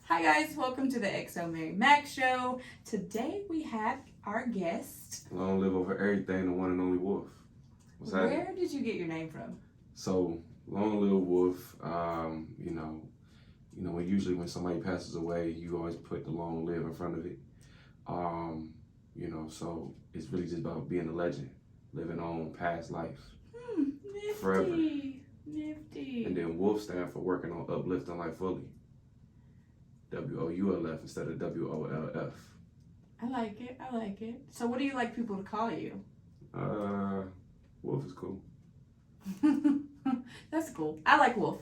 Hi guys, welcome to the XoMaryMak show. Today we have our guest. Long live over everything, the one and only Wolf. What's happening? Where did you get your name from? So, Long Live Wolf, when somebody passes away, you always put the long live in front of it. So it's really just about being a legend, living on past life. Nifty. Forever. Nifty. And then Wolf stand for working on uplifting life fully. WOULF instead of WOLF. I like it. So what do you like people to call you? Wolf is cool. That's cool. I like Wolf.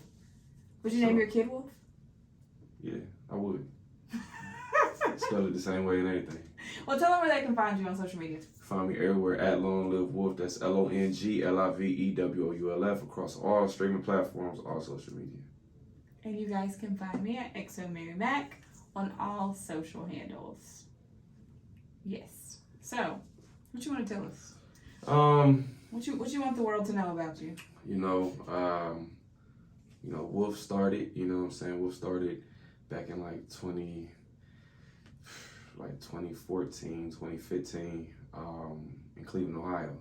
Would you name your kid Wolf? Yeah, I would. Spell it the same way and everything. Well, tell them where they can find you on social media. Find me everywhere at LongLiveWoulf. That's LONGLIVEWOULF across all streaming platforms, all social media. And you guys can find me at XoMaryMak on all social handles. Yes. So, what you want to tell us? What you want the world to know about you? Wolf started, Wolf started back in 2014, 2015, in Cleveland, Ohio.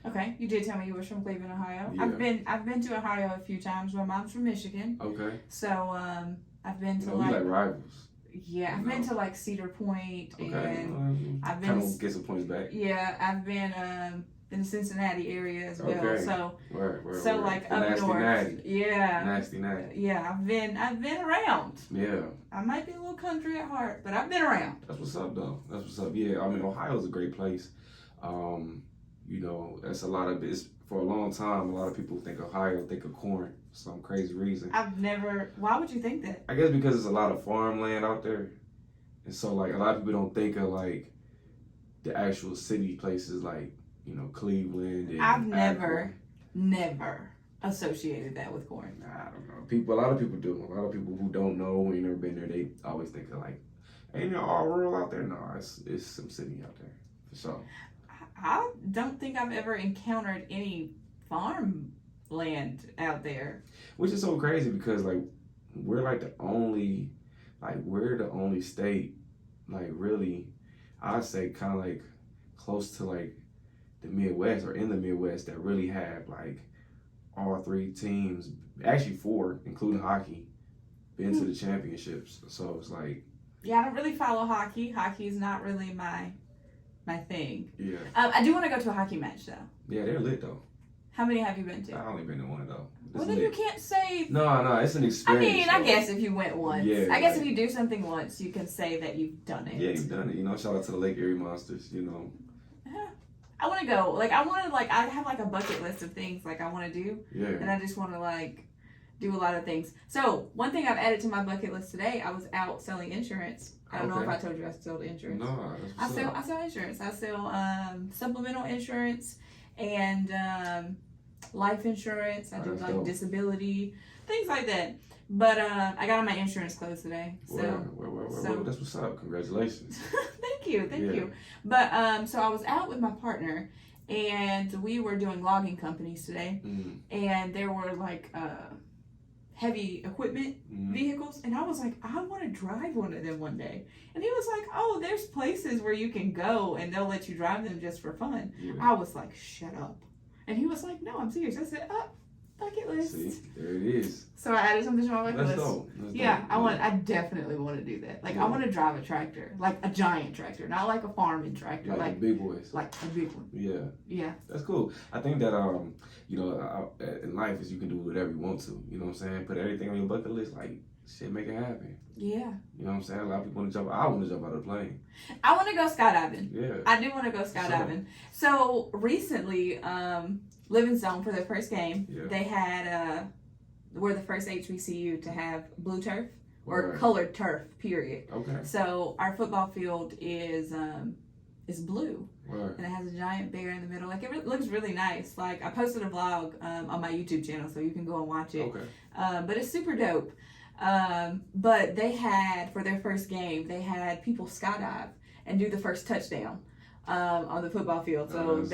Okay, you did tell me you were from Cleveland, Ohio. Yeah. I've been to Ohio a few times. My mom's from Michigan. Okay. So I've been to we like rivals. Yeah, I've been to Cedar Point, Okay. and I've been kind of get some points back. Yeah, I've been in the Cincinnati area as well. Okay. So Word. up nasty north. Natty. Yeah. Nasty. Yeah, I've been around. Yeah. I might be a little country at heart, but I've been around. That's what's up, though. That's what's up. Yeah, Ohio's a great place. That's a lot of it's for a long time. A lot of people think Ohio, think of corn for some crazy reason. Why would you think that? I guess because there's a lot of farmland out there, and so a lot of people don't think of the actual city places Cleveland. And I've never associated that with corn. I don't know. A lot of people do. A lot of people who don't know, ain't never been there, they always think of ain't it all rural out there? No, it's some city out there for sure. I don't think I've ever encountered any farmland out there. Which is so crazy because we're the only state really, I'd say kind of close to the Midwest or in the Midwest that really have all three teams, actually four, including hockey, been to the championships. So it's yeah, I don't really follow hockey. Hockey is not really my thing. Yeah. I do want to go to a hockey match though. Yeah, they're lit though. How many have you been to? I only been to one though. Well, then you can't say. No, it's an experience. I guess if you went once. Yeah, I guess if you do something once, you can say that you've done it. Yeah, you've done it. Shout out to the Lake Erie Monsters. I want to go. I have a bucket list of things I want to do. Yeah. And I just want to do a lot of things. So one thing I've added to my bucket list today, I was out selling insurance. I don't know if I told you I sold insurance. No, I sell insurance. I sell supplemental insurance and life insurance. I do disability, things like that. But I got on my insurance clothes today. So that's what's up. Congratulations. Thank you. But so I was out with my partner and we were doing logging companies today. Mm. And there were heavy equipment vehicles, and I was I want to drive one of them one day. And he was oh, there's places where you can go and they'll let you drive them just for fun. Yeah. I was shut up. And he was no, I'm serious. I said, bucket list. See, there it is. So I added something to my bucket list. That's dope. I definitely want to do that. I want to drive a tractor, a giant tractor, not a farming tractor, the big boys, a big one. Yeah, that's cool. I think that in life is you can do whatever you want to. You know what I'm saying? Put everything on your bucket list, shit, make it happen. Yeah. You know what I'm saying? A lot of people want to jump. I want to jump out of the plane. I want to go skydiving. Yeah. I do want to go skydiving. So recently, Living Zone for their first game, they had we're the first HBCU to have blue turf or colored turf. Period. Okay. So our football field is blue, Right. and it has a giant bear in the middle. It looks really nice. I posted a vlog on my YouTube channel, so you can go and watch it. Okay. But it's super dope. But they had, for their first game, they had people skydive and do the first touchdown on the football field. So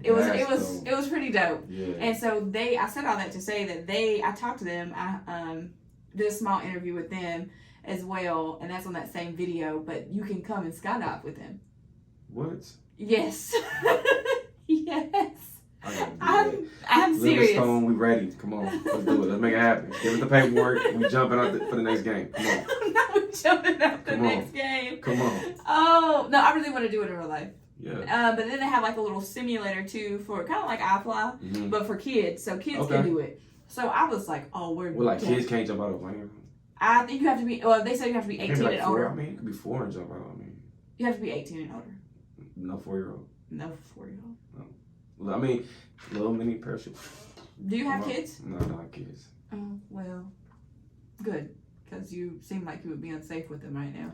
it was pretty dope. Yeah. And so I said all that to say that I talked to them. I did a small interview with them, as well, and that's on that same video. But you can come and skydive with him. What? Yes. Yes. I'm serious. Stone, we ready. Come on, let's do it. Let's make it happen. Give us the paperwork. We jumping out for the next game. Come on. I'm not jumping out the next game. Come on. Oh no, I really want to do it in real life. Yeah. But then they have like a little simulator too for kind of like iFly, but for kids, so kids can do it. So I was like, oh, well, like kids can't jump out of a plane. I think you have to be. Well, they said you have to be 18 like and 4, older. I mean, it could be 4 and jump out. I mean, you have to be 18 and older. No 4-year-old. No 4-year-old. No. Well, I mean, little mini parachute. Do you have kids? No, not kids. Oh well, good, because you seem like you would be unsafe with them right now.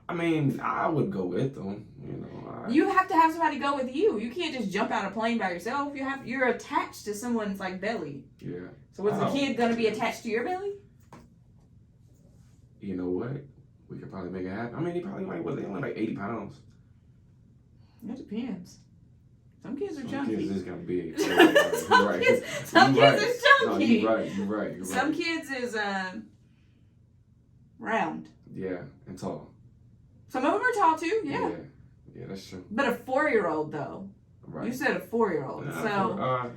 I mean, I would go with them. You know, you have to have somebody go with you. You can't just jump out of a plane by yourself. You're attached to someone's like belly. Yeah. So is the kid gonna be attached to your belly? You know what? We could probably make it happen. I mean, they only like 80 pounds. It depends. Some kids are Some chunky. kids is gonna be. Some kids is chunky. No, you're right. Some kids is round. Yeah, and tall. Some of them are tall too. Yeah. Yeah, that's true. But a 4-year-old though. Right. You said a 4-year-old.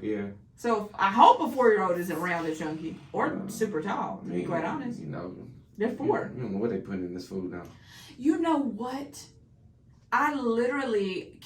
Yeah. So I hope a 4-year-old isn't round and chunky or super tall. To be quite honest. You know. They're 4. You don't know what they putting in this food now. You know what? I literally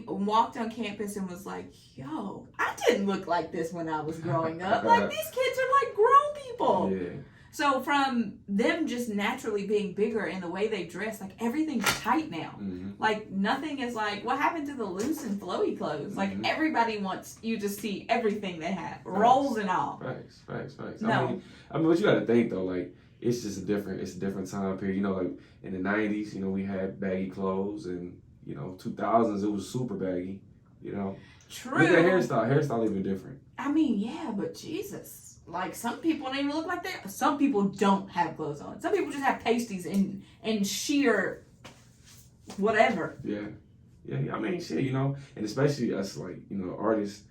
walked on campus and was like, yo, I didn't look like this when I was growing up. Like, these kids are like grown people. Yeah. So from them just naturally being bigger and the way they dress, like everything's tight now. Mm-hmm. Like nothing is like, what happened to the loose and flowy clothes? Like everybody wants you to see everything they have, rolls and all. Facts. No. I mean, what you got to think though, like, it's just a different time period. You know, like in the 90s, you know, we had baggy clothes, and you know, 2000s it was super baggy. You know, true. Look at hairstyle even different. I mean, yeah, but Jesus, like some people don't even look like that. Some people don't have clothes on. Some people just have pasties and sheer whatever. Yeah. I mean, shit, you know, and especially us, like, you know, artists.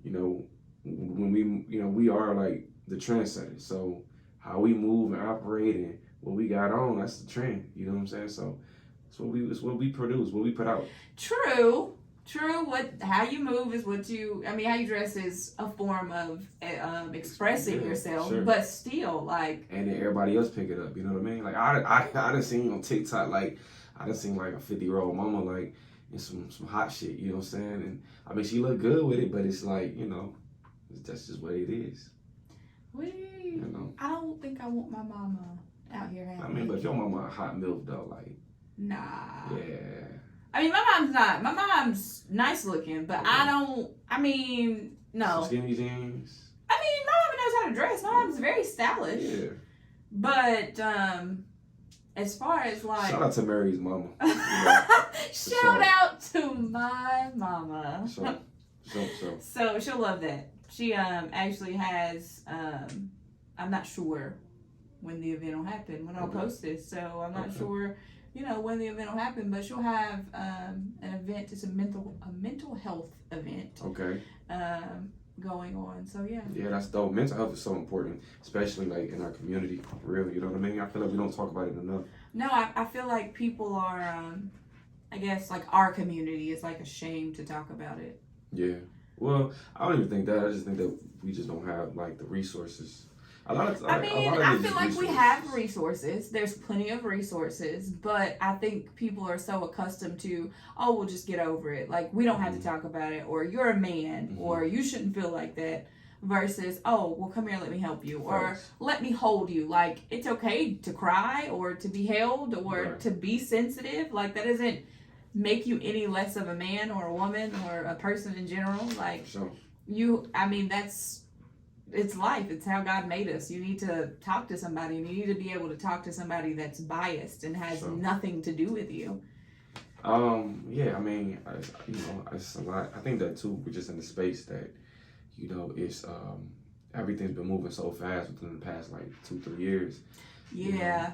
You know, when we are like the trendsetters. So how we move and operate and what we got on, that's the trend. You know what I'm saying? So it's what we produce, what we put out. True. How you move is how you dress is a form of expressing yourself, sure. But still, like. And then everybody else pick it up. You know what I mean? Like I done seen on TikTok, like I done seen like a 50-year-old mama like in some hot shit. You know what I'm saying? And I mean, she look good with it, but it's like, you know, that's just what it is. You know? I don't think I want my mama out here having. I mean, but your mama a hot milk though, like. Nah. Yeah. I mean, my mom's nice looking, but okay. No. Some skinny jeans. I mean, my mama knows how to dress. My mom's very stylish. Yeah. But, as far as like. Shout out to Mary's mama. Shout out to my mama. Sure. So she'll love that. She, actually has, I'm not sure when the event will happen, when I'll post this. So I'm not sure. You know when the event will happen, but she'll have an event. It's a mental health event. Okay. Going on. So yeah. Yeah, that's dope. Mental health is so important, especially like in our community. Really, you know what I mean? I feel like we don't talk about it enough. No, I feel like people are. I guess like our community is like ashamed to talk about it. Yeah. Well, I don't even think that. I just think that we just don't have like the resources. I feel like we have resources. There's plenty of resources, but I think people are so accustomed to, oh, we'll just get over it. Like, we don't have to talk about it, or you're a man, or you shouldn't feel like that, versus, oh, well, come here, let me help you, or let me hold you. Like, it's okay to cry, or to be held, or to be sensitive. Like, that doesn't make you any less of a man, or a woman, or a person in general. Like, it's life. It's how God made us. You need to talk to somebody, and you need to be able to talk to somebody that's biased and has nothing to do with you. Yeah, I mean, it's a lot. I think that too, we're just in the space that, you know, it's everything's been moving so fast within the past like 2-3 years. Yeah, you know?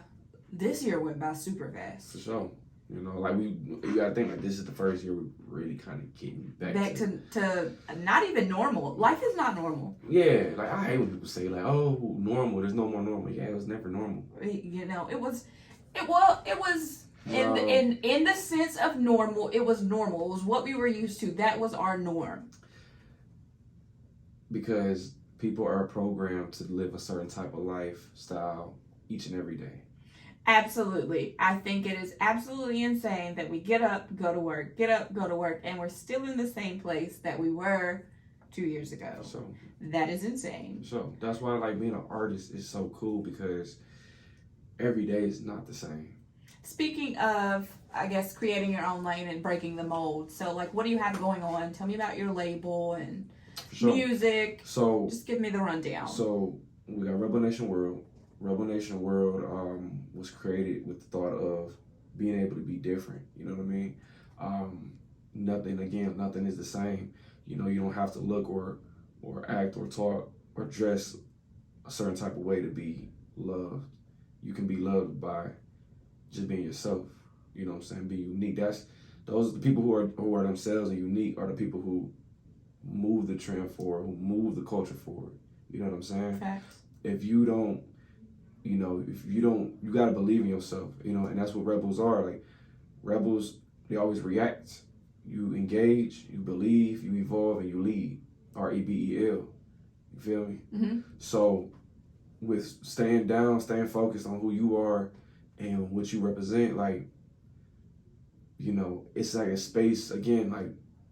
This year went by super fast. For sure. You know, like you gotta think like this is the first year we're really kind of getting back to not even normal. Life is not normal. Yeah, like I hate when people say like, "Oh, normal." There's no more normal. Yeah, it was never normal. You know, it was. It was in the sense of normal. It was normal. It was what we were used to. That was our norm. Because people are programmed to live a certain type of lifestyle each and every day. Absolutely. I think it is absolutely insane that we get up, go to work, get up, go to work, and we're still in the same place that we were 2 years ago. So that is insane. So that's why like being an artist is so cool, because every day is not the same. Speaking of, I guess, creating your own lane and breaking the mold. So like, what do you have going on? Tell me about your label and music. So just give me the rundown. So we got Rebel Nation World. Rebel Nation World was created with the thought of being able to be different. You know what I mean? Nothing is the same. You know, you don't have to look or act or talk or dress a certain type of way to be loved. You can be loved by just being yourself. You know what I'm saying? Be unique. Those the people who are themselves and unique are the people who move the trend forward, who move the culture forward. You know what I'm saying? Facts. If you don't, you gotta believe in yourself, and that's what rebels are. Like, rebels, they always react. You engage, you believe, you evolve, and you lead. REBEL. You feel me? Mm-hmm. So, with staying down, staying focused on who you are and what you represent, like, it's like a space, again, like,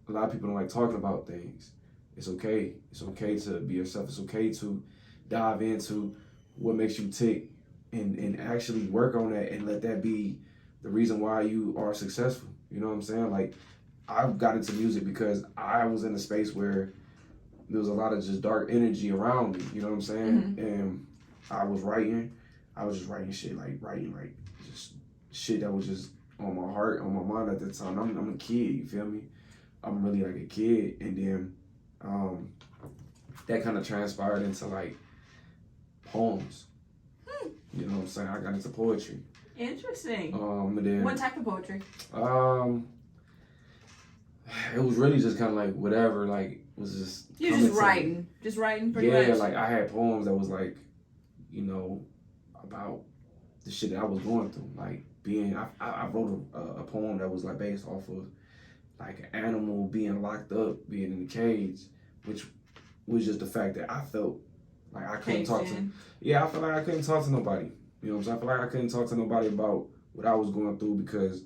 a lot of people don't like talking about things. It's okay. It's okay to be yourself. It's okay to dive into what makes you tick and actually work on that and let that be the reason why you are successful. You know what I'm saying? Like, I got into music because I was in a space where there was a lot of just dark energy around me. You know what I'm saying? Mm-hmm. And I was just writing shit, like just shit that was just on my heart, on my mind at the time. I'm a kid, you feel me? I'm really like a kid. And then that kind of transpired into like poems. You know what I'm saying? I got into poetry. Interesting. And then, what type of poetry? It was really just kind of like whatever, like, was just... You're just writing pretty much? Yeah, like, I had poems that was like, about the shit that I was going through. Like, I wrote a poem that was like based off of like an animal being locked up, being in the cage, which was just the fact that I felt like I couldn't talk to... Yeah, I felt like I couldn't talk to nobody. You know what I'm saying? I felt like I couldn't talk to nobody about what I was going through because,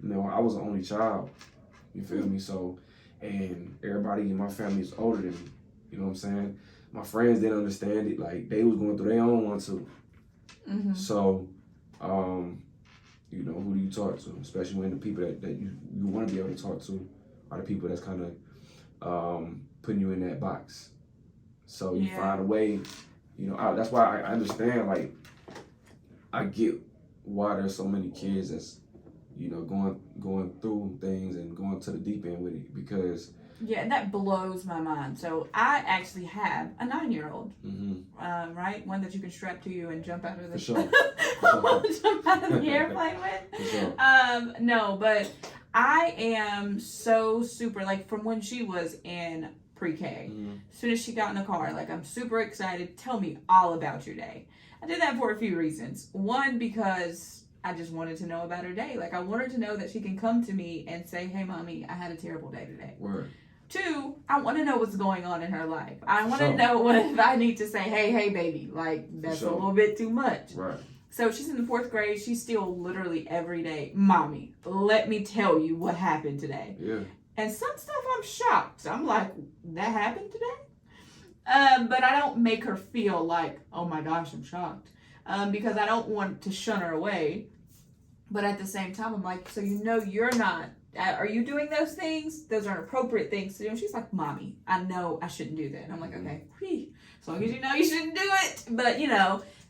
I was the only child. You feel me? So, and everybody in my family is older than me. You know what I'm saying? My friends didn't understand it. Like, they was going through their own one too. Mm-hmm. So, who do you talk to? Especially when the people that you want to be able to talk to are the people that's kind of putting you in that box. So you find a way, that's why I understand, like, I get why there's so many kids that's, going through things and going to the deep end with it, because... Yeah, that blows my mind. So I actually have a 9-year-old, mm-hmm. Right? One that you can strap to you and jump out of the... For sure. jump out of the airplane with. For sure. No, but I am so super, like, from when she was in pre-K, as soon as she got in the car, like, I'm super excited. Tell me all about your day. I did that for a few reasons. One, because I just wanted to know about her day. Like, I want her to know that she can come to me and say, hey, mommy, I had a terrible day today. Word. 2, I want to know what's going on in her life. I want to know what if I need to say, hey, baby, like, that's a little bit too much. Right. So she's in the 4th grade. She's still literally every day, mommy, let me tell you what happened today. Yeah. And some stuff I'm shocked. I'm like, that happened today? But I don't make her feel like, oh my gosh, I'm shocked. Because I don't want to shun her away. But at the same time, I'm like, so you're not, are you doing those things? Those aren't appropriate things to do. And she's like, mommy, I know I shouldn't do that. And I'm like, okay, as long as you know you shouldn't do it. But,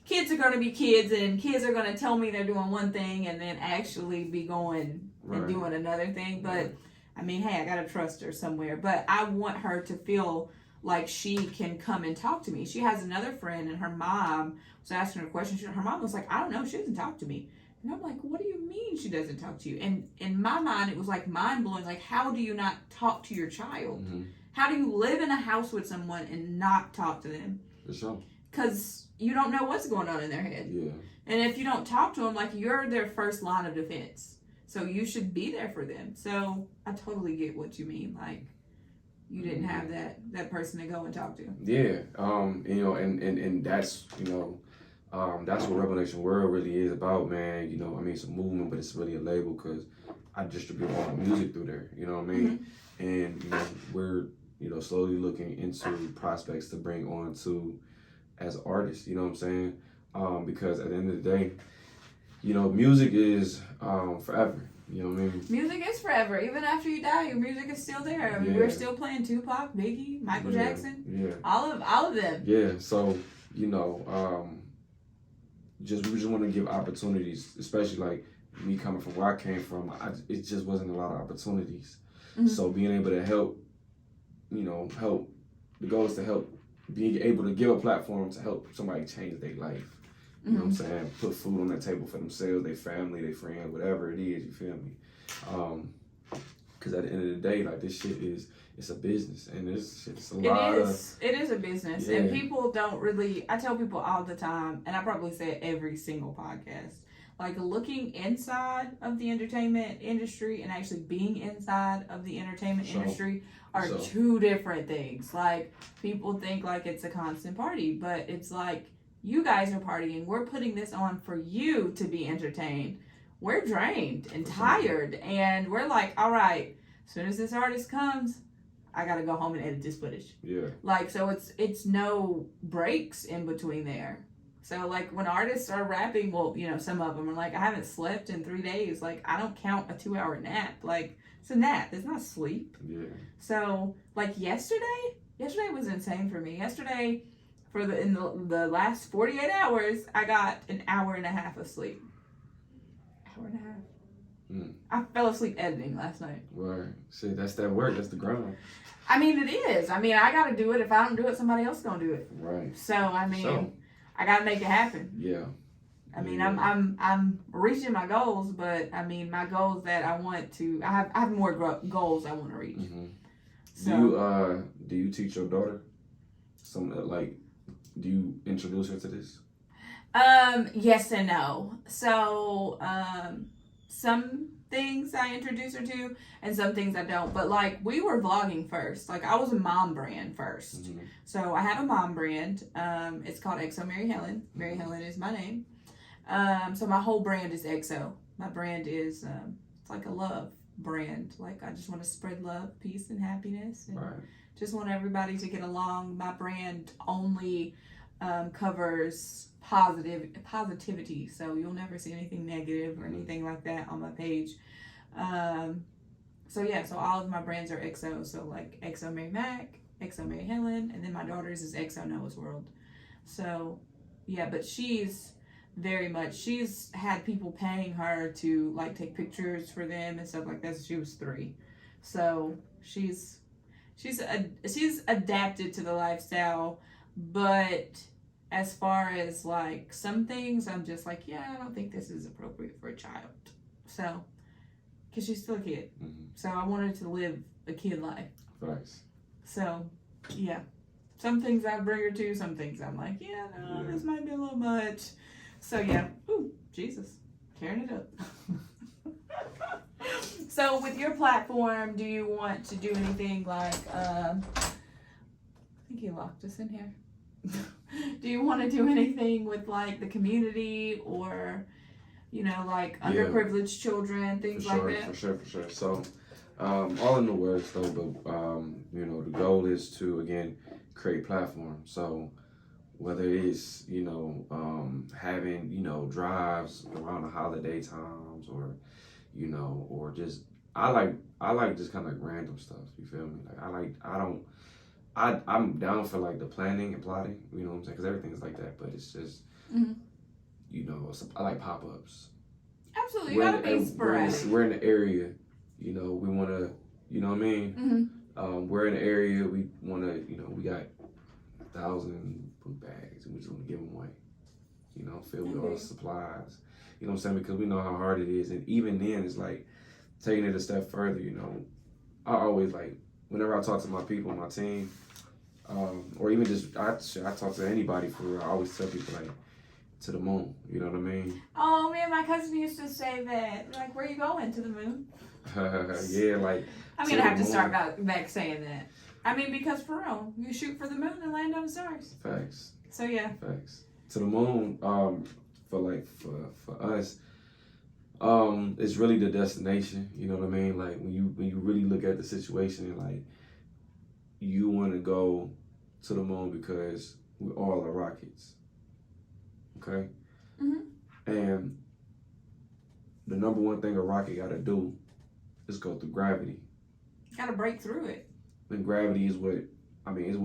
kids are going to be kids, and kids are going to tell me they're doing one thing and then actually be going and doing another thing. But, I mean, hey, I got to trust her somewhere. But I want her to feel like she can come and talk to me. She has another friend, and her mom was asking her a question. Her mom was like, I don't know, she doesn't talk to me. And I'm like, what do you mean she doesn't talk to you? And in my mind, it was like mind-blowing. Like, how do you not talk to your child? Mm-hmm. How do you live in a house with someone and not talk to them? For sure. Because you don't know what's going on in their head. Yeah. And if you don't talk to them, like, you're their first line of defense. So you should be there for them. So I totally get what you mean. Like, you didn't have that person to go and talk to. Yeah. You know, and that's, you know, that's what Revelation World really is about, man. You know, I mean, it's a movement, but it's really a label because I distribute all the music through there. You know what I mean? Mm-hmm. And, you know, we're, you know, slowly looking into prospects to bring on to as artists. You know what I'm saying? Because at the end of the day, you know, music is forever. You know what I mean? Music is forever. Even after you die, your music is still there. I mean, we're still playing Tupac, Biggie, Michael Jackson, all of them. Yeah. So, you know, we just want to give opportunities, especially like me coming from where I came from. It just wasn't a lot of opportunities. Mm-hmm. So being able to help, you know, the goal is to help, being able to give a platform to help somebody change their life. You know what I'm saying? Put food on the table for themselves, their family, their friends, whatever it is, you feel me? Because at the end of the day, like, this shit it's a business, and it's a lot of... It is a business, and people don't really... I tell people all the time, and I probably say it every single podcast, like, looking inside of the entertainment industry and actually being inside of the entertainment industry are two different things. Like, people think, like, it's a constant party, but it's like, you guys are partying. We're putting this on for you to be entertained. We're drained and tired. And we're like, all right, as soon as this artist comes, I got to go home and edit this footage. Yeah. Like, so it's no breaks in between there. So, like, when artists are rapping, well, you know, some of them are like, I haven't slept in 3 days. Like, I don't count a 2-hour nap. Like, it's a nap. It's not sleep. Yeah. So, like, yesterday was insane for me. Yesterday... in the last 48 hours, I got an hour and a half of sleep. Hour and a half. I fell asleep editing last night. Right. See, that's that work. That's the grind. I mean, it is. I mean, I got to do it. If I don't do it, somebody else gonna do it. Right. So I mean, I got to make it happen. Yeah. I mean, I'm reaching my goals, but I mean, my goals that I want to. I have more goals I want to reach. Mm-hmm. So, do you teach your daughter do you introduce her to this? Yes and no. So, some things I introduce her to and some things I don't. But, like, we were vlogging first. Like, I was a mom brand first. Mm-hmm. So, I have a mom brand. It's called XoMaryHelen. Mary Helen is my name. So, my whole brand is XO. My brand is, it's like a love brand. Like, I just want to spread love, peace, and happiness. And just want everybody to get along. My brand only covers positivity, so you'll never see anything negative or anything like that on my page. So all of my brands are XO. So, like, XoMaryMak, XoMaryHelen, and then my daughter's is XoNoah's World. So yeah, but she's had people paying her to, like, take pictures for them and stuff like that since she was 3. So she's adapted to the lifestyle, but as far as, like, some things, I'm just like, I don't think this is appropriate for a child. So, because she's still a kid. Mm-hmm. So I wanted to live a kid life. Nice. So, yeah. Some things I bring her to, some things I'm like, this might be a little much. So, yeah. Ooh, Jesus. Tearing it up. So, with your platform, do you want to do anything like, I think he locked us in here. Do you want to do anything with, like, the community or, you know, like, underprivileged children, things like that? For sure. So, all in the works, though, but, you know, the goal is to, again, create platforms. So, whether it's, you know, having, you know, drives around the holiday times or, you know, or just, I like just kind of like random stuff, you feel me? Like, I'm down for, like, the planning and plotting, you know what I'm saying? Because everything's like that, but it's just, you know, I like pop-ups. Absolutely, you gotta be sporadic. We're in the area, you know, we want to, you know what I mean? Mm-hmm. We're in the area, we want to, you know, we got 1,000 book bags, and we just want to give them away, you know, filled with all the supplies, you know what I'm saying? Because we know how hard it is, and even then, it's like, taking it a step further, you know, I always, like, whenever I talk to my people, my team, or even just, I talk to anybody for real, I always tell people, like, to the moon. You know what I mean? Oh, me and my cousin used to say that. Like, where you going? To the moon? Yeah, like. I'm going to have to start back saying that. I mean, because for real, you shoot for the moon and land on the stars. Facts. So, yeah. Facts. To the moon, for us, it's really the destination. You know what I mean? Like, when you really look at the situation and, like, you want to go to the moon because we all are rockets. Okay? Mm-hmm. And the number one thing a rocket got to do is go through gravity. Got to break through it. And gravity is what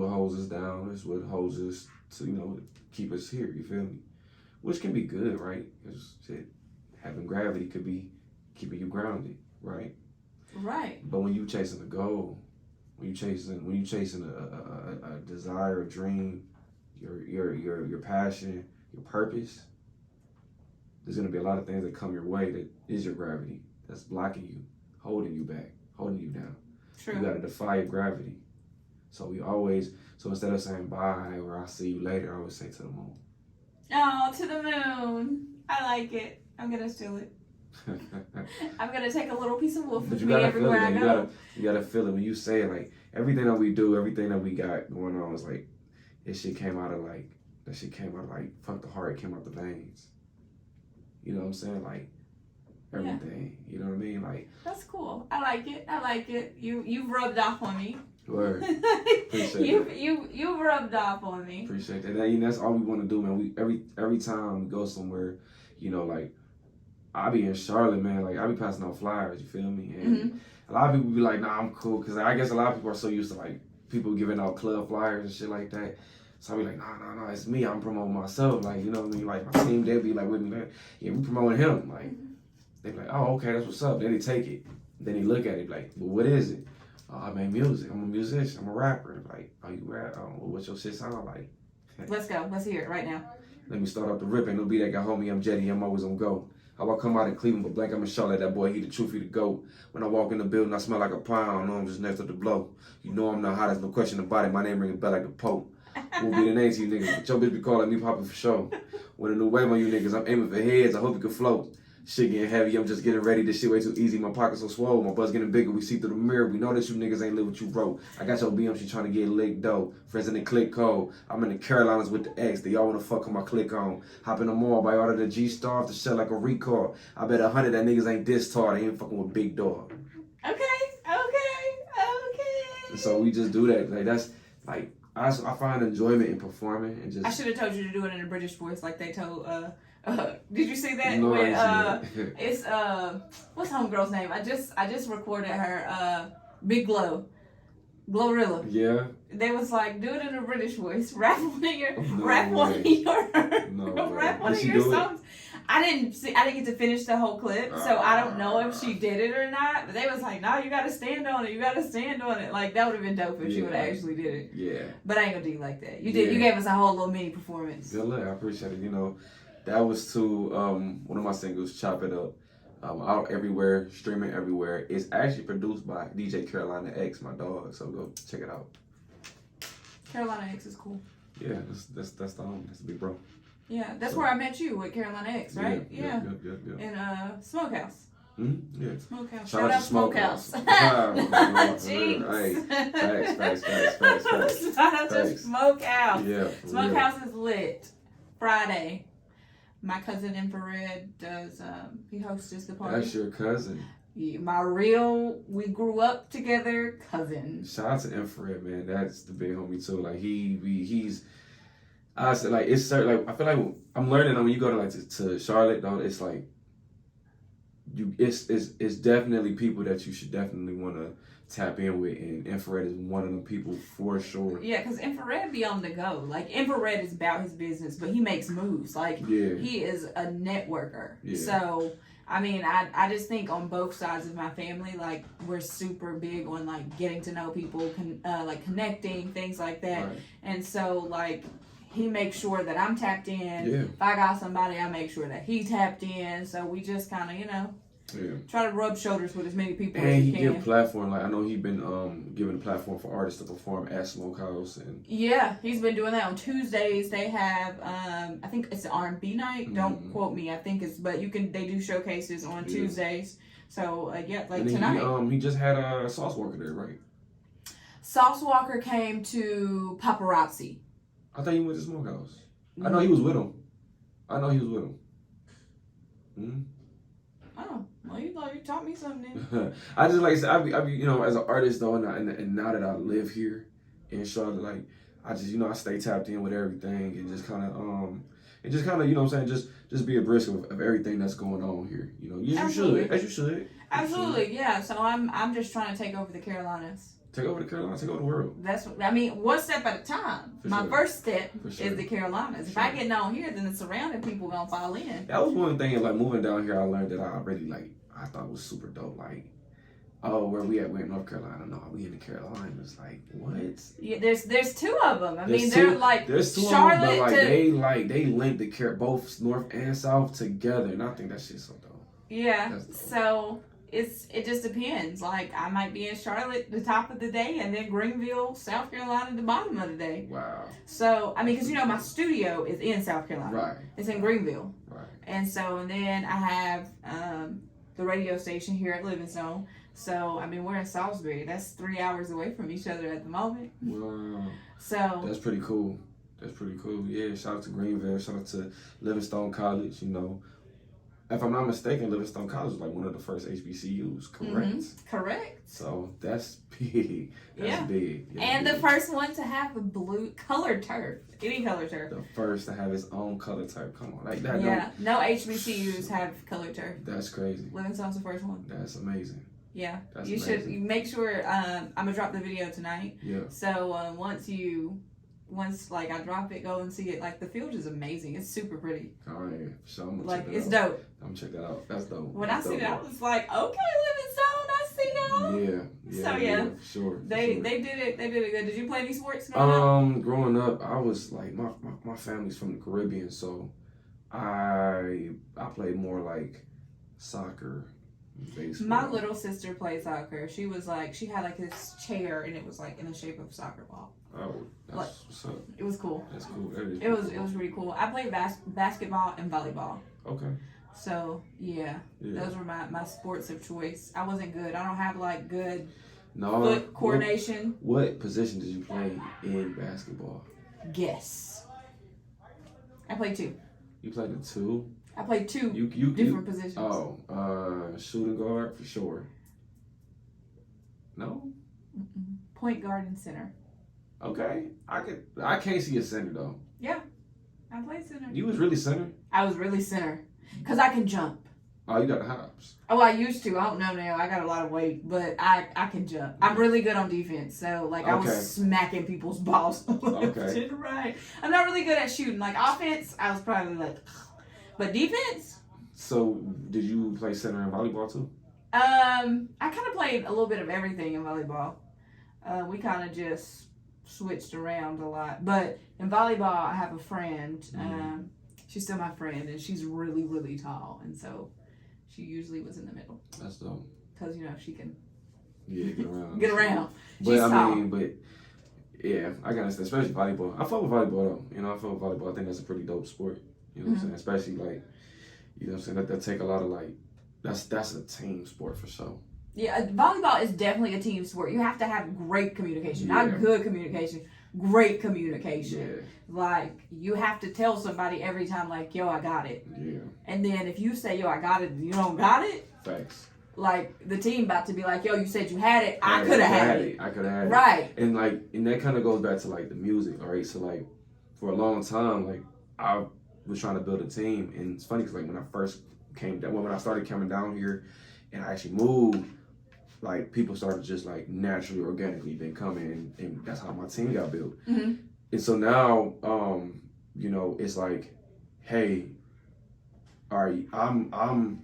holds us down. It's what holds us to, keep us here. You feel me? Which can be good, right? Because having gravity could be keeping you grounded, right? Right. But when you chasing a goal, when you chasing a desire, a dream, your passion, your purpose, there's gonna be a lot of things that come your way that is your gravity that's blocking you, holding you back, holding you down. True. You gotta defy your gravity. So instead of saying bye or I'll see you later, I always say to the moon. Oh, to the moon. I like it. I'm gonna steal it. I'm gonna take a little piece of wolf with me everywhere I go. You gotta feel it when you say it. Like everything that we do, everything that we got going on is like that shit came out of like fuck the heart, it came out the veins. You know what I'm saying? Like everything. Yeah. You know what I mean? Like that's cool. I like it. You've rubbed off on me. Word. Appreciate that. You've rubbed off on me. Appreciate that. That's all we want to do, man. We every time we go somewhere, like I be in Charlotte, man. Like I be passing out flyers. You feel me? And a lot of people be like, "Nah, I'm cool," because I guess a lot of people are so used to like people giving out club flyers and shit like that. So I be like, nah, it's me. I'm promoting myself. Like, you know what I mean? Like my team, they'll be like with me, like, yeah, we promoting him. Like they be like, oh, okay, that's what's up. Then they take it. Then they look at it like, well, what is it? Oh, I make music. I'm a musician. I'm a rapper. Like, oh, you rap? Oh, well, what's your shit sound like? Let's go. Let's hear it right now. Let me start off the rip. Ain't no beat that got homie. I'm Jetty. I'm always on go. How I come out in Cleveland, but black, I'm in Charlotte. That boy, he the truth, he the GOAT. When I walk in the building, I smell like a pound. No, I'm just next to the blow. You know I'm not hot. There's no question about it. My name ring a bell like the Pope. Won't be the name to you niggas, but your bitch be calling me Papa for sure. With a new wave on you niggas, I'm aiming for heads. I hope you can float. Shit getting heavy, I'm just getting ready. This shit way too easy. My pockets so swole. My buzz getting bigger. We see through the mirror. We know that you niggas ain't live what you wrote. I got your BM, she trying to get licked though. Friends in the click code. I'm in the Carolinas with the X. They all wanna fuck on my click on. Hop in the mall, buy all of the G-Star off the shell like a record. I bet 100 that niggas ain't this tall. They ain't fucking with Big Dog. Okay. And so we just do that. Like that's like I find enjoyment in performing and just. I should have told you to do it in a British voice like they told. Did you see that? No, It's what's homegirl's name? I just recorded her. Big Glorilla. Yeah. They was like, do it in a British voice. Rap one of your songs. I didn't get to finish the whole clip, so I don't know if she did it or not. But they was like, no, you gotta stand on it. You gotta stand on it. Like that would have been dope if she would have actually did it. Yeah. But I ain't gonna do you like that. You did. You gave us a whole little mini performance. Good luck. I appreciate it. That was to one of my singles, Chop It Up. Out everywhere, streaming everywhere. It's actually produced by DJ Carolina X, my dog. So go check it out. Carolina X is cool. Yeah, that's the homie. That's the big bro. Yeah, that's where I met you with Carolina X, right? Yeah. In Smokehouse. Mm-hmm. Yeah. Smokehouse. Shout out to Smokehouse. Jeez. Facts. Shout out to Smokehouse. Yeah. Smokehouse is lit. Friday. My cousin Infrared does, he hosts the party. That's your cousin. Yeah, we grew up together cousin. Shout out to Infrared, man. That's the big homie too. Like he's, I said like it's certain like I feel like I'm learning that when you go to Charlotte though, it's like it's definitely people that you should definitely want to tap in with, and Infrared is one of them people for sure. Yeah, because Infrared be on the go. Like Infrared is about his business, but he makes moves. Like he is a networker. Yeah. So I mean, I just think on both sides of my family, like we're super big on like getting to know people, like connecting, things like that. Right. And so like he makes sure that I'm tapped in. Yeah. If I got somebody, I make sure that he tapped in. So we just kind of, Yeah. Try to rub shoulders with as many people as And you he can. give platform, like I know he's been giving a platform for artists to perform at Smokehouse and Yeah, he's been doing that on Tuesdays. They have I think it's an R&B night. Don't quote me. I think it's, but they do showcases on Tuesdays. So yeah, like and tonight. He just had a Sauce Walker there, right? Sauce Walker came to Paparazzi. I thought he went to Smokehouse. I know he was with him. Mm-hmm. Oh, well, you taught me something then. I just like I said, I be as an artist though, and now that I live here in Charlotte, like I just I stay tapped in with everything and just kind of what I'm saying, just be abreast of everything that's going on here. You should. Absolutely, yeah. So I'm just trying to take over the Carolinas. Take over the Carolinas, take over the world. That's one step at a time. My first step is the Carolinas. If I get known here, then the surrounding people gonna fall in. That was one thing, like moving down here, I learned that I really I thought was super dope. Like, oh, where we at? We're in North Carolina. No, we in the Carolinas. Like, what? Yeah, there's two of them. They're like there's two Charlotte of them, but they link the both North and South together, and I think that shit's so dope. Yeah. Dope. So. It just depends. Like, I might be in Charlotte the top of the day, and then Greenville, South Carolina, the bottom of the day. Wow. So, because my studio is in South Carolina. Right. It's in Greenville. Right. And then I have the radio station here at Livingstone. So, we're in Salisbury. That's 3 hours away from each other at the moment. Wow. So. That's pretty cool. Yeah, shout out to Greenville. Shout out to Livingstone College, If I'm not mistaken, Livingstone College was like one of the first HBCUs, correct? Mm-hmm. Correct. So that's big. That's big. Yeah, and the first one to have a blue colored turf. Any colored turf. The first to have its own color type. Come on. Like that. Yeah. No HBCUs have colored turf. That's crazy. Livingstone's the first one. That's amazing. Yeah. That's amazing. Should make sure I'm gonna drop the video tonight. Yeah. So once I drop it, go and see it. Like, the field is amazing. It's super pretty. Oh yeah, so I'm gonna check it out. Dope. I'm gonna check that out. That's dope. When I seen it, I was like, okay, Livingstone, I see y'all. Yeah. So yeah, sure. They did it. They did it good. Did you play any sports growing up, I was like my family's from the Caribbean, so I played more like soccer. Baseball. My little sister played soccer. She had this chair, and it was in the shape of a soccer ball. Oh, that's what's up. It was cool. That's cool. It was really cool. I played basketball and volleyball. Okay. So yeah, those were my sports of choice. I wasn't good. I don't have good foot coordination. What position did you play in basketball? Guess. I played 2. You played the 2? I played 2 different positions. Oh, shooting guard for sure. No? Mm-mm. Point guard and center. Okay. I can't see a center though. Yeah. I played center. You was really center? I was really center. Because I can jump. Oh, you got the hops. Oh, I used to. I don't know now. I got a lot of weight, but I can jump. I'm really good on defense. So, I was smacking people's balls left and right. I'm not really good at shooting. Offense, I was probably but defense? So, did you play center in volleyball too? I kind of played a little bit of everything in volleyball. We kind of just switched around a lot. But in volleyball, I have a friend. She's still my friend, and she's really, really tall. And so she usually was in the middle. That's dope. Because, she can get around. Get around. But she's tall. Yeah, I gotta say, especially volleyball. I fuck with volleyball though. I fuck with volleyball. I think that's a pretty dope sport. You know what I'm saying? Especially what I'm saying? That take a lot of that's a team sport for sure. Yeah, volleyball is definitely a team sport. You have to have great communication. Not good communication, great communication. Yeah. You have to tell somebody every time, yo, I got it. Yeah. And then if you say, yo, I got it, and you don't got it. Facts. The team about to be yo, you said you had it. I could have had it. I could have had it. Right. And and that kind of goes back to the music, all right? So for a long time, I was trying to build a team, and it's funny because when I first came down, when I started coming down here, and I actually moved, people started just naturally, organically then coming, and that's how my team got built. Mm-hmm. And so now, it's hey, all right, I'm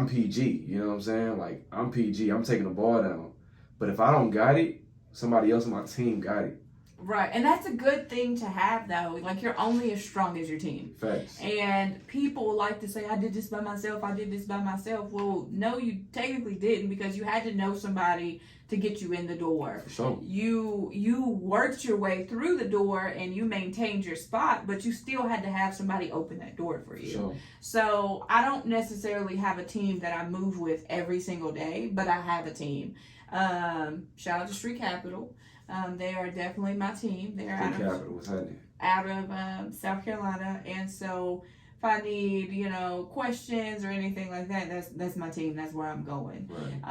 PG, you know what I'm saying? I'm PG, I'm taking the ball down. But if I don't got it, somebody else on my team got it. Right, and that's a good thing to have, though. Like, you're only as strong as your team. Facts. And people like to say, I did this by myself, I did this by myself. Well, no, you technically didn't, because you had to know somebody to get you in the door. For sure. You worked your way through the door and you maintained your spot, but you still had to have somebody open that door for you. Sure. So I don't necessarily have a team that I move with every single day, but I have a team. Shout out to Street Capital. They are definitely my team. They're out of South Carolina, and so if I need, questions or anything like that, that's my team. That's where I'm going. Right.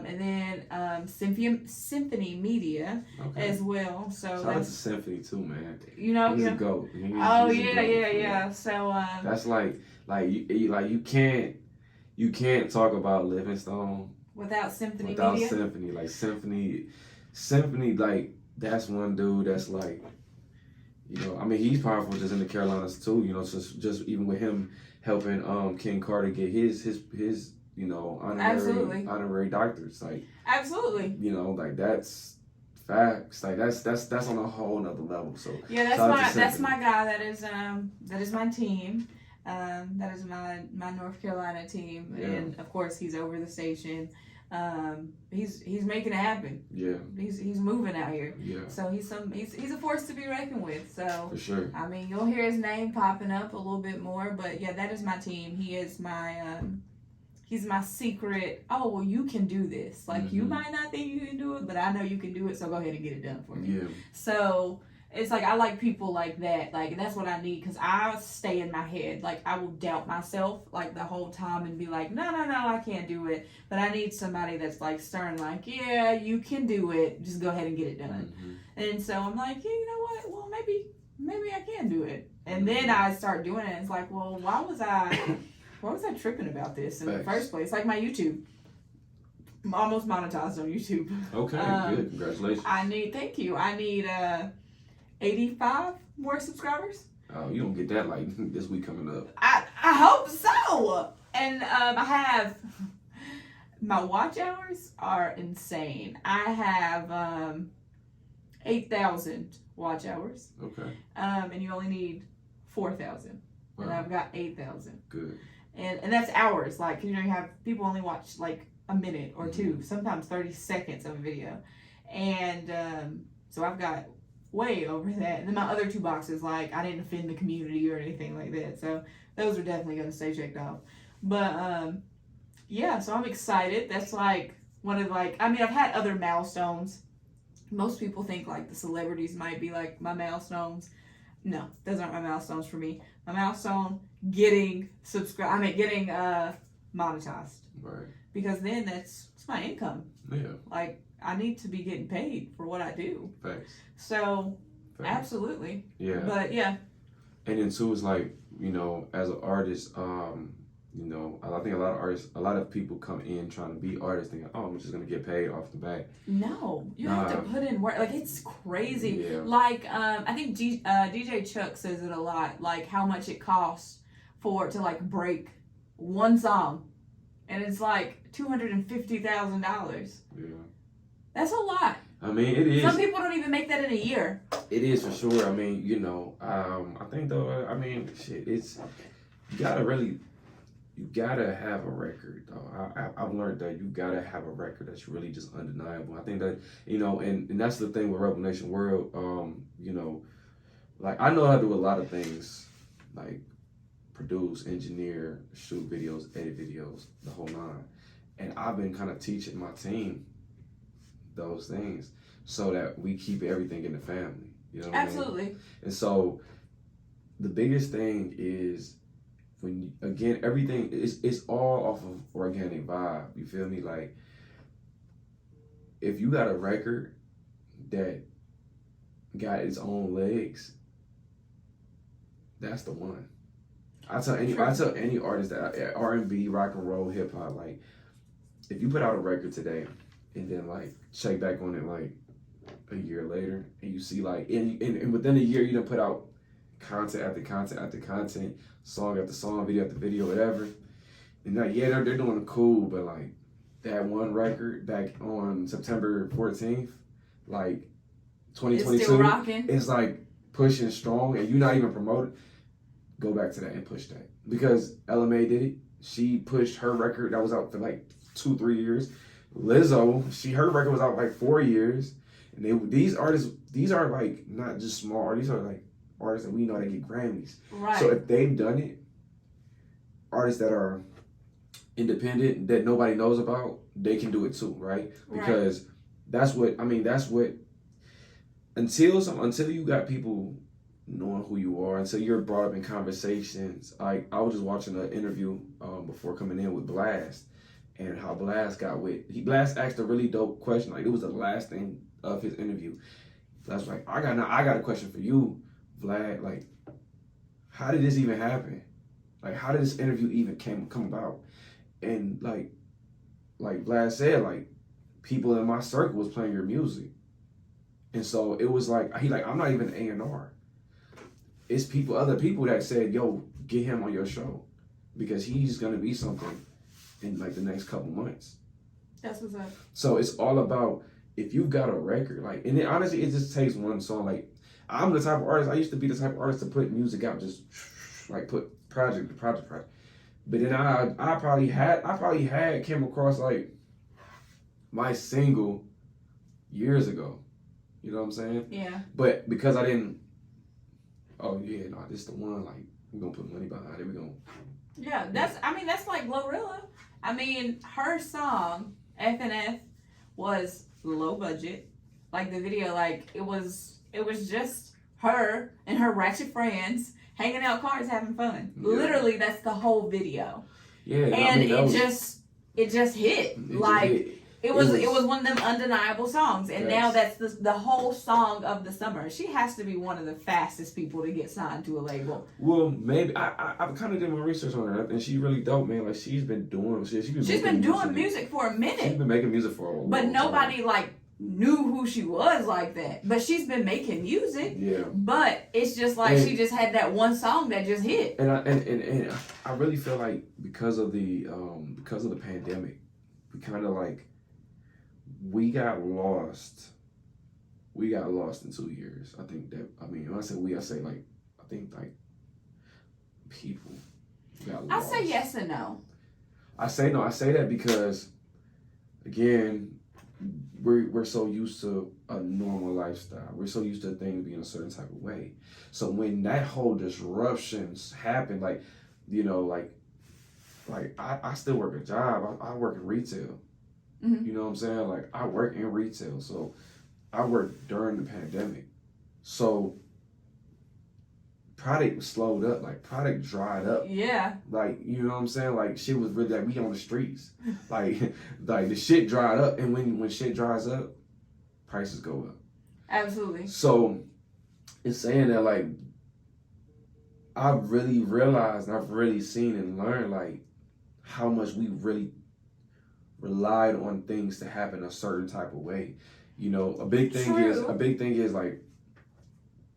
And then Symphony Media as well. So shout out to Symphony too, man. He's a GOAT. Yeah. So that's like you can't talk about Livingstone without Symphony without Media. Symphony. Like Symphony, like that's one dude that's like, I mean, he's powerful just in the Carolinas too. Just even with him helping King Carter get his honorary doctorates. Like, absolutely. Like that's facts. Like that's on a whole nother level. So yeah, that's my guy. That is my team. That is my North Carolina team, and of course he's over the station. He's making it happen. Yeah. He's moving out here. Yeah. So he's a force to be reckoned with. So for sure. I mean, you'll hear his name popping up a little bit more, but yeah, that is my team. He is my he's my secret. Oh, well, you can do this. Like, you might not think you can do it, but I know you can do it. So go ahead and get it done for me. Yeah. So it's like I like people like that. Like, that's what I need, because I stay in my head. Like, I will doubt myself like the whole time and be like, no, I can't do it. But I need somebody that's like stern, like, yeah, you can do it. Just go ahead and get it done. And so I'm like, yeah, you know what? Well, maybe I can do it. And then I start doing it. And it's like, well, why was I tripping about this in the first place? Like my YouTube. I'm almost monetized on YouTube. Okay, good. Congratulations. Thank you. I need 85 more subscribers. Oh, you don't get that like this week coming up. I hope so. And I have my watch hours are insane. I have 8,000 watch hours. Okay. And you only need 4,000. Wow. And I've got 8,000. Good. And that's hours. Like, you have people only watch like a minute or two, sometimes 30 seconds of a video. And so I've got way over that. And then my other 2 boxes, like, I didn't offend the community or anything like that. So those are definitely going to stay checked off. But yeah, so I'm excited. That's like one of I mean, I've had other milestones. Most people think like the celebrities might be like my milestones. No, those aren't my milestones for me. My milestone, getting monetized. Right. Because then it's my income. Yeah. Like, I need to be getting paid for what I do. Thanks. So, absolutely. Yeah. But yeah. And then too, it's like, as an artist, I think a lot of people come in trying to be artists thinking, oh, I'm just going to get paid off the bat. No, you have to put in work. Like, it's crazy. Yeah. Like, I think DJ Chuck says it a lot, like how much it costs to like break one song. And it's like $250,000. Yeah. That's a lot. I mean, it is. Some people don't even make that in a year. It is for sure. I mean, I think though, it's, you gotta have a record though. I've learned that you gotta have a record that's really just undeniable. I think that, and that's the thing with Rebel Nation World, like I know how to do a lot of things, like produce, engineer, shoot videos, edit videos, the whole nine. And I've been kind of teaching my team those things so that we keep everything in the family. You know what Absolutely. I mean? And so the biggest thing is everything it's all off of organic vibe. You feel me? Like, if you got a record that got its own legs, that's the one. I tell any artist that R&B, rock and roll, hip hop, like, if you put out a record today and then like check back on it like a year later and you see like and within a year you done put out content after content after content, song after song, video after video, whatever. And like, yeah, they're doing cool, but like that one record back on September 14th, like 2022, it's still rocking. It's like pushing strong, and you're not even promoted. Go back to that and push that, because LMA did it. She pushed her record that was out for like 2-3 years. Lizzo, her record was out like 4 years, and these artists, these are like not just small artists, these are like artists that we know that get Grammys. Right. So if they've done it, artists that are independent that nobody knows about, they can do it too, right? Because that's what until you got people knowing who you are, until you're brought up in conversations. I was just watching an interview before coming in with Blast, and how Blast asked a really dope question. Like, it was the last thing of his interview. Blast was like, I got a question for you, Vlad. Like, how did this even happen? Like, how did this interview even come about? And like Vlad said, like, people in my circle was playing your music. And so it was like, I'm not even an A&R. It's other people that said, yo, get him on your show, because he's going to be something in like the next couple months. That's what's up. So it's all about, if you've got a record, like, and honestly, it just takes one song. Like, I'm the type of artist, I used to be the type of artist to put music out, just like put project to project. But then I probably had came across like my single years ago. You know what I'm saying? Yeah. But because I didn't, this the one, like, we're gonna put money behind it. We're gonna. Yeah, that's like Glorilla. I mean, her song FNF was low budget. Like, the video, like, it was just her and her ratchet friends hanging out cars, having fun. Yeah. Literally, that's the whole video. Yeah, and it just hit. It was one of them undeniable songs, and now that's the whole song of the summer. She has to be one of the fastest people to get signed to a label. Well, maybe I kind of did my research on her, and she's really dope, man. Like, she's been doing music for a minute. She's been making music for a while, but nobody like knew who she was like that. But she's been making music. Yeah. But it's just like she just had that one song that just hit. And I really feel like because of the pandemic, we kind of like. We got lost in 2 years. I think that, when I say we, I say like, I think like people got lost. I say yes and no. I say no. I say that because, again, we're so used to a normal lifestyle. We're so used to things being a certain type of way. So when that whole disruptions happened, like, you know, like I still work a job. I work in retail. Mm-hmm. You know what I'm saying? Like, I work in retail, so I worked during the pandemic. So product was slowed up, like product dried up. Yeah. Like, you know what I'm saying? Like, shit was really like we on the streets. like the shit dried up, and when shit dries up, prices go up. Absolutely. So it's saying that, like, I've really realized and I've really seen and learned like how much we really relied on things to happen a certain type of way. You know, a big thing is like,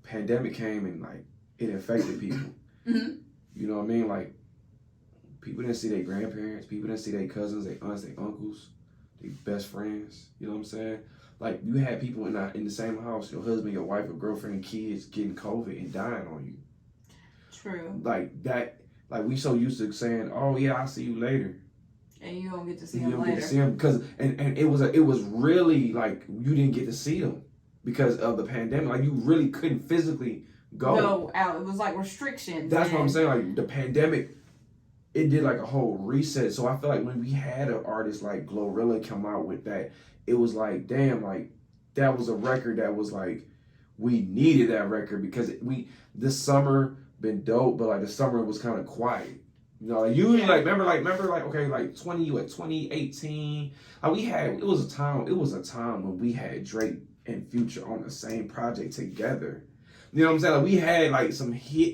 pandemic came and like it affected people. Mm-hmm. You know what I mean? Like, people didn't see their grandparents, people didn't see their cousins, their aunts, their uncles, their best friends. You know what I'm saying? Like, you had people in the same house, your husband, your wife, your girlfriend, and kids getting COVID and dying on you. True. Like that. Like, we so used to saying, "Oh yeah, I'll see you later." And you don't get to see them later. You don't get to see them because, and it was really like you didn't get to see them because of the pandemic. Like, you really couldn't physically go out. It was like restrictions. That's what I'm saying. Like, the pandemic, it did like a whole reset. So I feel like when we had an artist like Glorilla come out with that, it was like, damn, like, that was a record that was like, we needed that record because this summer been dope, but like the summer was kind of quiet. You know, like, usually, remember, okay, like 2018, like, it was a time when we had Drake and Future on the same project together. You know what I'm saying? Like, we had like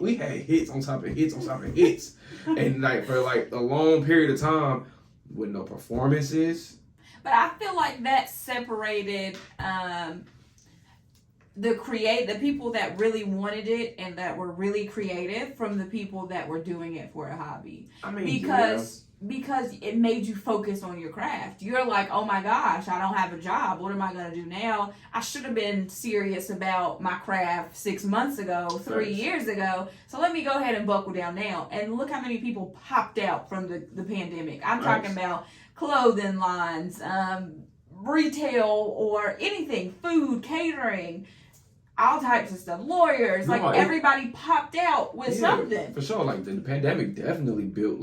we had hits on top of hits on top of hits, and like for like a long period of time with no performances. But I feel like that separated the people that really wanted it and that were really creative from the people that were doing it for a hobby. I mean, because because it made you focus on your craft. You're like, oh my gosh, I don't have a job. What am I going to do now? I should have been serious about my craft 6 months ago, 3 years ago. So let me go ahead and buckle down now. And look how many people popped out from the pandemic. I'm talking about clothing lines, retail or anything, food, catering, all types of stuff, lawyers, everybody popped out with something. For sure, like the pandemic definitely built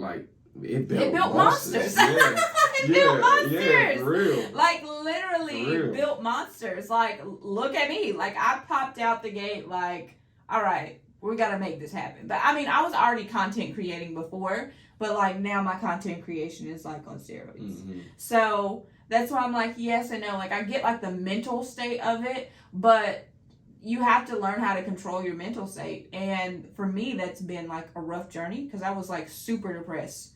it built monsters. Yeah. It built monsters. Yeah, for real. Like literally built monsters. Like look at me. Like I popped out the gate like, all right, we gotta make this happen. But I mean, I was already content creating before, but like now my content creation is like on steroids. Mm-hmm. So that's why I'm like yes and no. Like I get like the mental state of it, but you have to learn how to control your mental state. And for me, that's been like a rough journey because I was like super depressed.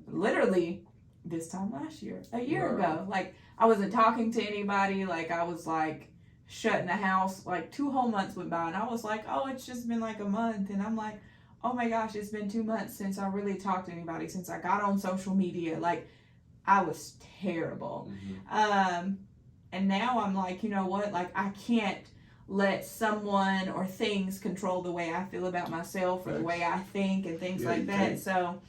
Literally this time last year, a year ago. Like I wasn't talking to anybody. Like I was like shut in the house. Like 2 whole months went by and I was like, oh, it's just been like a month. And I'm like, oh my gosh, it's been 2 months since I really talked to anybody, since I got on social media. Like I was terrible. Mm-hmm. And now I'm like, you know what? Like I can't let someone or things control the way I feel about myself or the way I think and things like that. So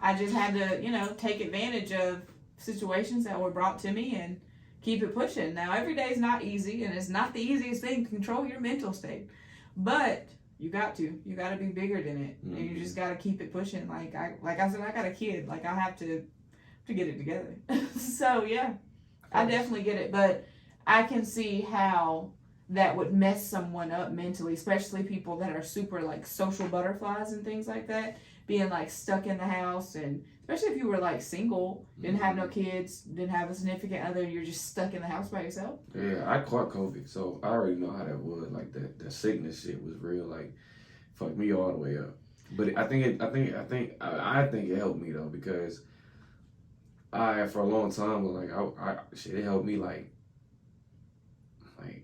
I just had to, take advantage of situations that were brought to me and keep it pushing. Now, every day is not easy, and it's not the easiest thing to control your mental state. But you got to. You got to be bigger than it. Mm-hmm. And you just got to keep it pushing. Like I said, I got a kid. Like, I have to get it together. So, yeah, I definitely get it. But I can see how that would mess someone up mentally, especially people that are super, like, social butterflies and things like that. Being like stuck in the house, and especially if you were like single, didn't have no kids, didn't have a significant other, you're just stuck in the house by yourself. Yeah, I caught COVID, so I already know how that was. Like that sickness shit was real. Like fucked me all the way up. But I think it helped me though, because I for a long time was like it helped me like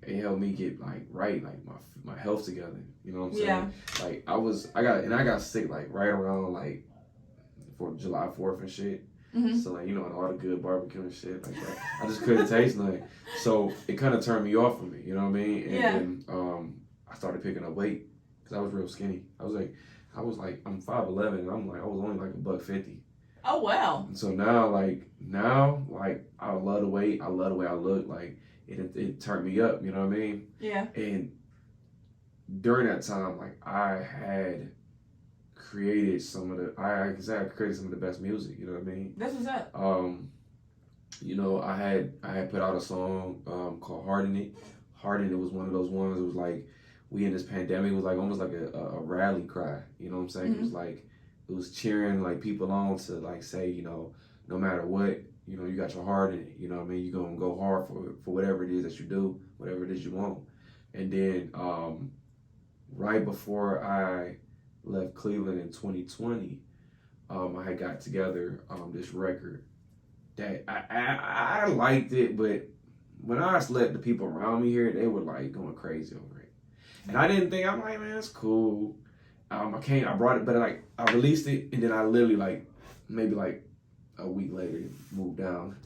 it helped me get like right, like my health together. You know what I'm saying? Yeah. Like I got sick like right around like for July 4th and shit. Mm-hmm. So like, and all the good barbecue and shit like that. I just couldn't taste nothing. So it kind of turned me off from it. You know what I mean? And then I started picking up weight because I was real skinny. I was like I'm 5'11" and I'm like I was only like $150. Oh wow. And so now I love the weight. I love the way I look. Like it turned me up. You know what I mean? Yeah. And during that time, like I had created some of the best music. You know what I mean? That's what's up. I had put out a song called "Harden It." Harden It was one of those ones. It was like we in this pandemic. It was like almost like a rally cry. You know what I'm saying? Mm-hmm. It was like it was cheering like people on to like say no matter what, you got your heart in it. You know what I mean? You're gonna go hard for whatever it is that you do, whatever it is you want. And then right before I left Cleveland in 2020, I had got together this record that I liked it, but when I let the people around me hear it, they were like going crazy over it. And I didn't think, I'm like, man, it's cool. I brought it, but like I released it, and then I literally like maybe like a week later moved down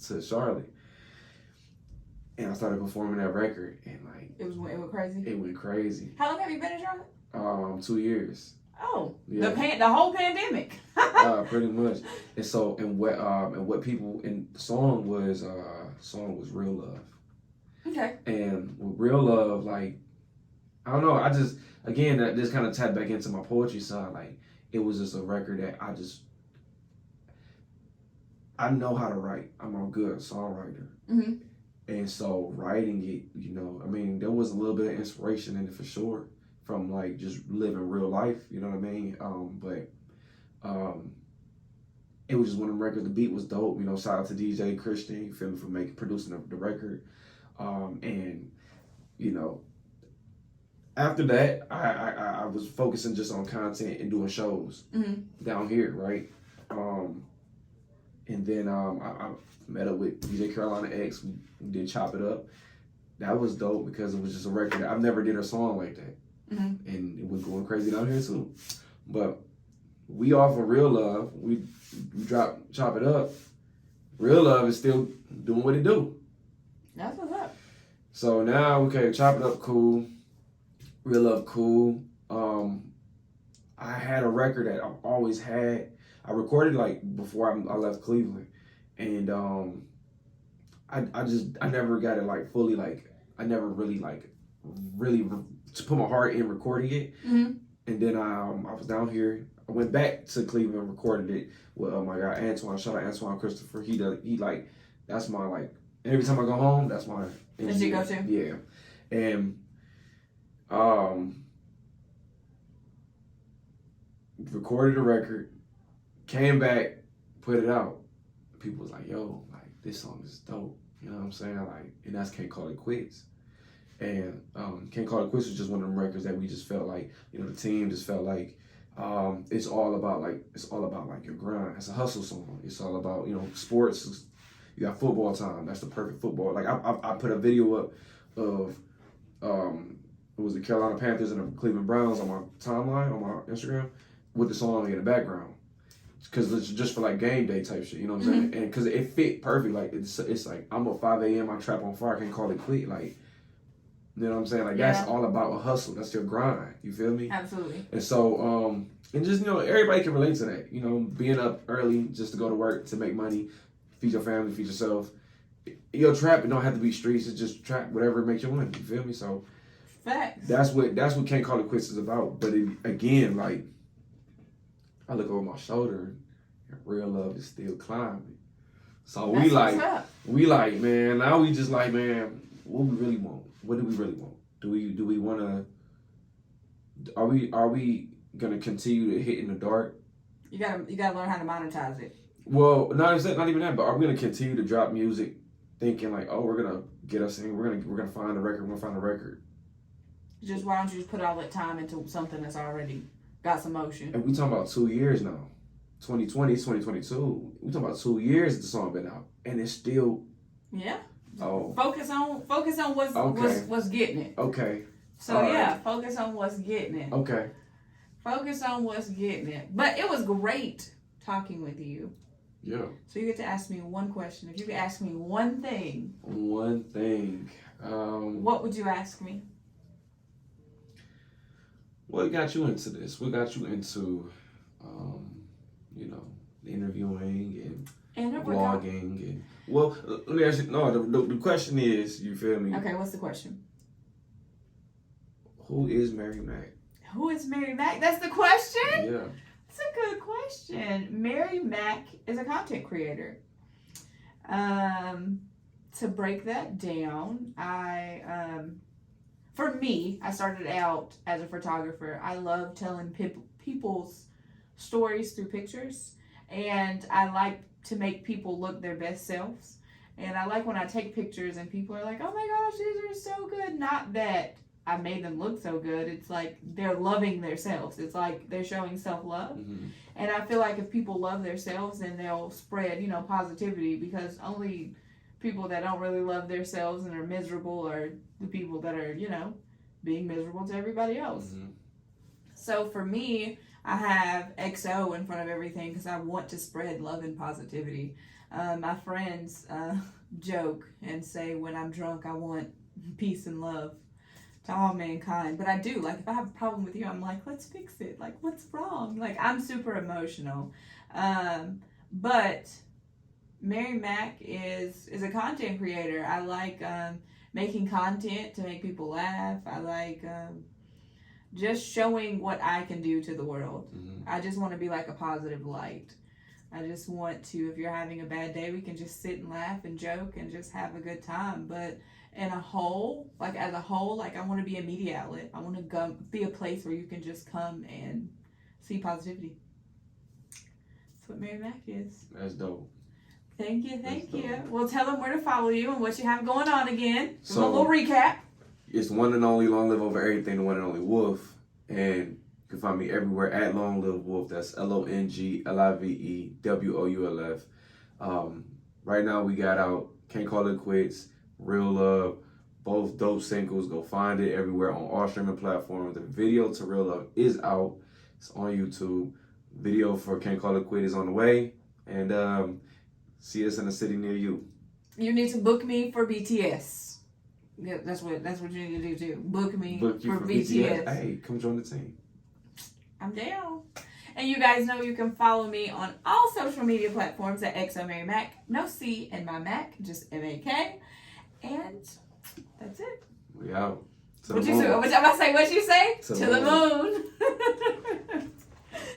to Charlotte, and I started performing that record, and like it went crazy. It went crazy. How long have you been in Charlotte? 2 years. Oh, yeah. The whole pandemic. Pretty much. And what people in the song was Real Love. Okay. And with Real Love, like I don't know, I just again that just kind of tapped back into my poetry side. Like it was just a record that I know how to write. I'm a good songwriter. Mm-hmm. And so writing it, there was a little bit of inspiration in it for sure from like just living real life, you know what I mean? But it was just one of them records. The beat was dope, shout out to DJ Christian, you feel me, for producing the record. And after that, I was focusing just on content and doing shows down here, right? And then I met up with DJ Carolina X. We did Chop It Up. That was dope because it was just a record. I've never did a song like that. Mm-hmm. And it was going crazy down here too. But we off of Real Love. We chop it up. Real Love is still doing what it do. That's what's up. So now, okay, chop it up, cool. Real Love, cool. I had a record that I've always had. I recorded like before I left Cleveland, and I never got it like fully like I never really to put my heart in recording it. Mm-hmm. And then I was down here. I went back to Cleveland and recorded it with my guy Antoine. Shout out Antoine Christopher. He like that's my like every time I go home, that's my That's your go-to? Yeah. And recorded a record, came back, put it out. People was like, yo, like this song is dope. You know what I'm saying? Like, and that's Can't Call It Quits. And Can't Call It Quits was just one of them records that we just felt like, you know, the team just felt like it's all about like your grind. It's a hustle song. It's all about, you know, sports. You got football time. That's the perfect football. Like I put a video up of it was the Carolina Panthers and the Cleveland Browns on my timeline on my Instagram with the song in the background, because it's just for like game day type shit. You know what I'm saying? And because it fit perfect. Like it's like I'm up 5 a.m. I trap on fire. Can't call it quit. Like. You know what I'm saying? Like, that's all about a hustle. That's your grind. You feel me? Absolutely. And so, and just, you know, everybody can relate to that. You know, being up early just to go to work, to make money, feed your family, feed yourself. Your trap, it don't have to be streets. It's just trap, whatever makes you money. You feel me? So, facts. That's what Can't Call It Quits is about. But again, like, I look over my shoulder and Real Love is still climbing. So that's we like, man, now we just like, man, what we really want? What do we really want? Do we want to? Are we gonna continue to hit in the dark? You gotta learn how to monetize it. Well, not even that, but are we gonna continue to drop music, thinking like, oh, we're gonna get us in, we're gonna find a record, we're gonna find a record. Just why don't you just put all that time into something that's already got some motion? And we talking about 2 years now, 2020, 2022. We talking about 2 years the song been out, and it's still. Yeah. Oh. Focus on what's getting it. Okay. So right. Focus on what's getting it. Okay. Focus on what's getting it. But it was great talking with you. Yeah. So you get to ask me one question. If you could ask me one thing. One thing. What would you ask me? What got you into this? What got you into, you know, interviewing and vlogging and. Well, let me ask you. No, the question is, you feel me? Okay, what's the question? Who is MaryMak? Who is MaryMak? That's the question? Yeah. That's a good question. MaryMak is a content creator. To break that down, for me, I started out as a photographer. I love telling people's stories through pictures, and I like to make people look their best selves. And I like when I take pictures and people are like, oh my gosh, these are so good. Not that I made them look so good. It's like they're loving themselves. It's like they're showing self-love. Mm-hmm. And I feel like if people love themselves, then they'll spread, you know, positivity, because only people that don't really love themselves and are miserable are the people that are, you know, being miserable to everybody else. Mm-hmm. So for me, I have XO in front of everything because I want to spread love and positivity. My friends joke and say when I'm drunk, I want peace and love to all mankind. But I do. Like, if I have a problem with you, I'm like, let's fix it. Like, what's wrong? Like, I'm super emotional. But MaryMak is a content creator. I like making content to make people laugh. I like just showing what I can do to the world. Mm-hmm. I just want to be like a positive light. I just want to, if you're having a bad day, we can just sit and laugh and joke and just have a good time. But as a whole, I want to be a media outlet. I want to be a place where you can just come and see positivity. That's what MaryMak is. That's dope. Thank you. Well, tell them where to follow you and what you have going on again. So, a little recap. It's one and only Long Live Over Everything, the one and only Wolf. And you can find me everywhere at LongLiveWoulf. That's LongLiveWoulf. Right now we got out Can't Call It Quits, Real Love, both dope singles. Go find it everywhere on all streaming platforms. The video to Real Love is out. It's on YouTube. video for Can't Call It Quit is on the way. And see us in a city near you. You need to book me for BTS. Yeah, that's what you need to do too. Book me for BTS. Hey, come join the team. I'm down. And you guys know you can follow me on all social media platforms at XoMaryMak. No C in my Mac, just MAK. And that's it. We out. What you say? What you say? To the moon.